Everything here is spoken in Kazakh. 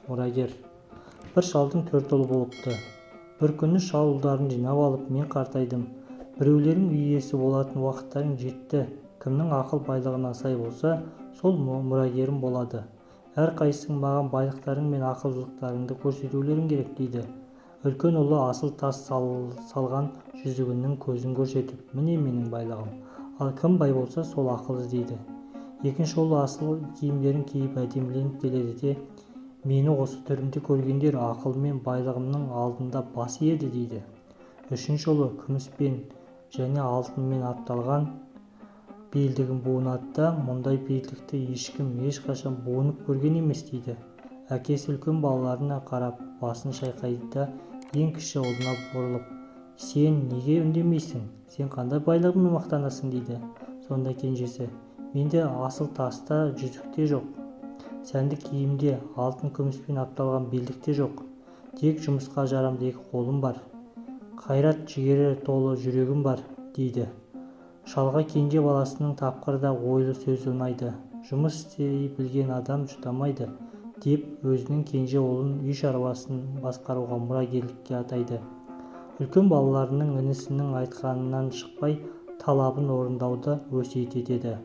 мұрагер. Бір шалдың 4 ұлы болыпты. Бір күні шал ұлдарын жинап алып, мен қартайдым. Біреулерің үй иесі болатын уақыттарың жетті. Кімнің ақыл байлығына сай болса, сол мұрагерім болады. Әрқайсың маған байлықтарың мен ақылдылықтарыңды көрсетулерің керек дейді. Үлкен ұлы асыл тас салған жүзігінің көзін көрсетіп, міне менің байлығым. Ал кім бай болса, сол ақыл іздейді. Екінші ұлы асыл киімдерін киіп әдеміленіп келеді де, мені осы түрімде көргендер ақыл мен байлығымның алдында бас иеді дейді. Үшінші ұлы күміспен және алтынмен апталған белдігін буынады да, мұндай белдікті ешкім ешқашан буынып көрген емес дейді. Әкесі үлкен балаларына қарап басын шайқайды да, ең кіші ұлына бұрылып, сен неге үндемейсің? Сен қандай байлығыңмен мақтанасың дейді. Сонда кенжесі, менде асыл таста жүзікте жоқ, сәнді киімде алтын күміспен апталған белдікте жоқ. Тек жұмысқа жарамды 2 қолым бар, қайрат жігері толы жүрегім бар дейді. Шалға кенже баласының тапқыр да ойлы сөзі ұнайды. Жұмыс істей білген адам жұтамайды деп өзінің кенже ұлын үй шаруасын басқаруға мұрагерлікке атайды. Үлкен балаларының інісінің айтқанынан шықпай талабын орындауды өсиет етеді.